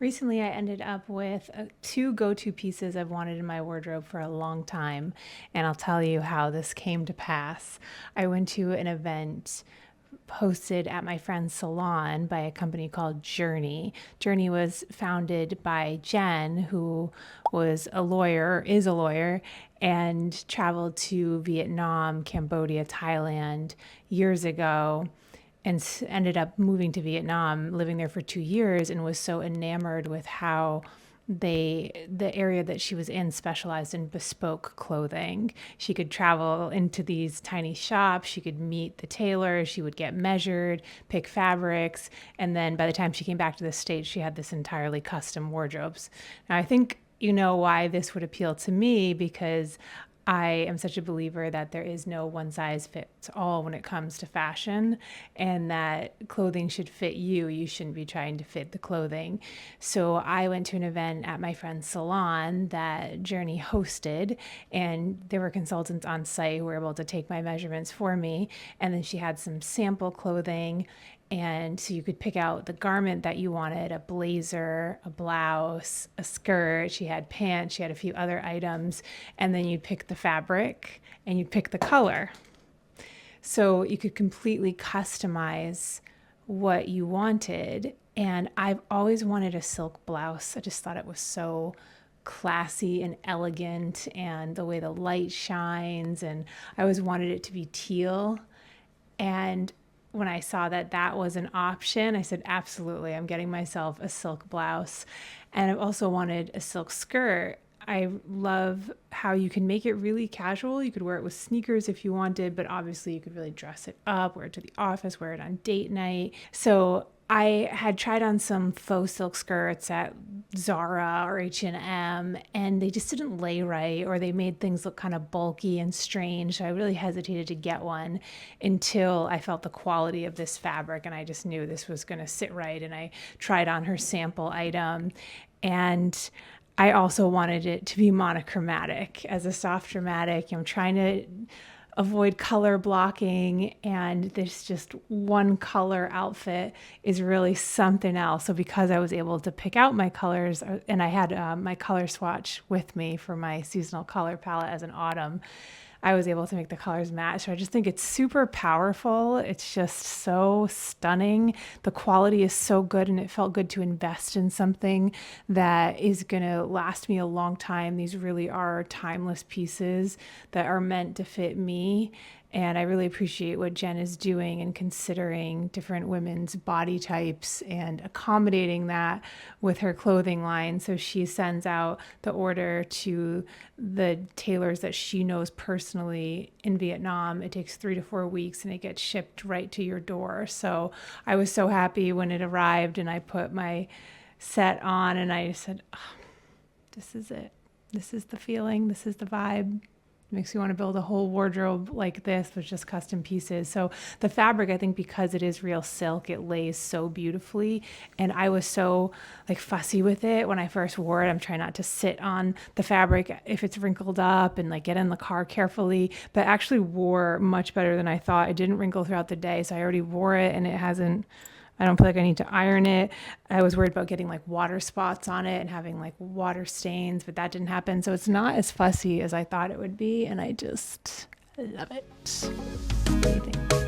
Recently, I ended up with two go-to pieces I've wanted in my wardrobe for a long time, and I'll tell you how this came to pass. I went to an event hosted at my friend's salon by a company called Jerne. Jerne was founded by Jen, who is a lawyer, and traveled to Vietnam, Cambodia, Thailand years ago and ended up moving to Vietnam, living there for 2 years, and was so enamored with how the area that she was in specialized in bespoke clothing. She could travel into these tiny shops, she could meet the tailor, she would get measured, pick fabrics, and then by the time she came back to the States, she had this entirely custom wardrobes. Now I think you know why this would appeal to me, because I am such a believer that there is no one size fits all when it comes to fashion, and that clothing should fit you. You shouldn't be trying to fit the clothing. So I went to an event at my friend's salon that Journey hosted, and there were consultants on site who were able to take my measurements for me. And then she had some sample clothing, and so you could pick out the garment that you wanted: a blazer, a blouse, a skirt. She had pants, she had a few other items. And then you'd pick the fabric and you'd pick the color. So you could completely customize what you wanted. And I've always wanted a silk blouse. I just thought it was so classy and elegant, and the way the light shines. And I always wanted it to be teal. And when I saw that that was an option, I said, absolutely, I'm getting myself a silk blouse. And I've also wanted a silk skirt. I love how you can make it really casual. You could wear it with sneakers if you wanted, but obviously you could really dress it up, wear it to the office, wear it on date night. So I had tried on some faux silk skirts at Zara or H&M, and they just didn't lay right, or they made things look kind of bulky and strange. So I really hesitated to get one until I felt the quality of this fabric, and I just knew this was going to sit right. And I tried on her sample item, and I also wanted it to be monochromatic. As a soft dramatic, I'm trying to avoid color blocking, and this just one color outfit is really something else. So because I was able to pick out my colors, and I had my color swatch with me for my seasonal color palette as an autumn, I was able to make the colors match. So I just think it's super powerful. It's just so stunning. The quality is so good, and it felt good to invest in something that is going to last me a long time. These really are timeless pieces that are meant to fit me. And I really appreciate what Jen is doing and considering different women's body types and accommodating that with her clothing line. So she sends out the order to the tailors that she knows personally in Vietnam. It takes 3 to 4 weeks, and it gets shipped right to your door. So I was so happy when it arrived, and I put my set on, and I said, oh, this is it. This is the feeling. This is the vibe. Makes you want to build a whole wardrobe like this with just custom pieces. So the fabric, I think because it is real silk, it lays so beautifully. And I was so fussy with it when I first wore it. I'm trying not to sit on the fabric if it's wrinkled up, and get in the car carefully, but actually wore much better than I thought. It didn't wrinkle throughout the day. So I already wore it, and I don't feel like I need to iron it. I was worried about getting water spots on it and having water stains, but that didn't happen. So it's not as fussy as I thought it would be, and I just love it. What do you think?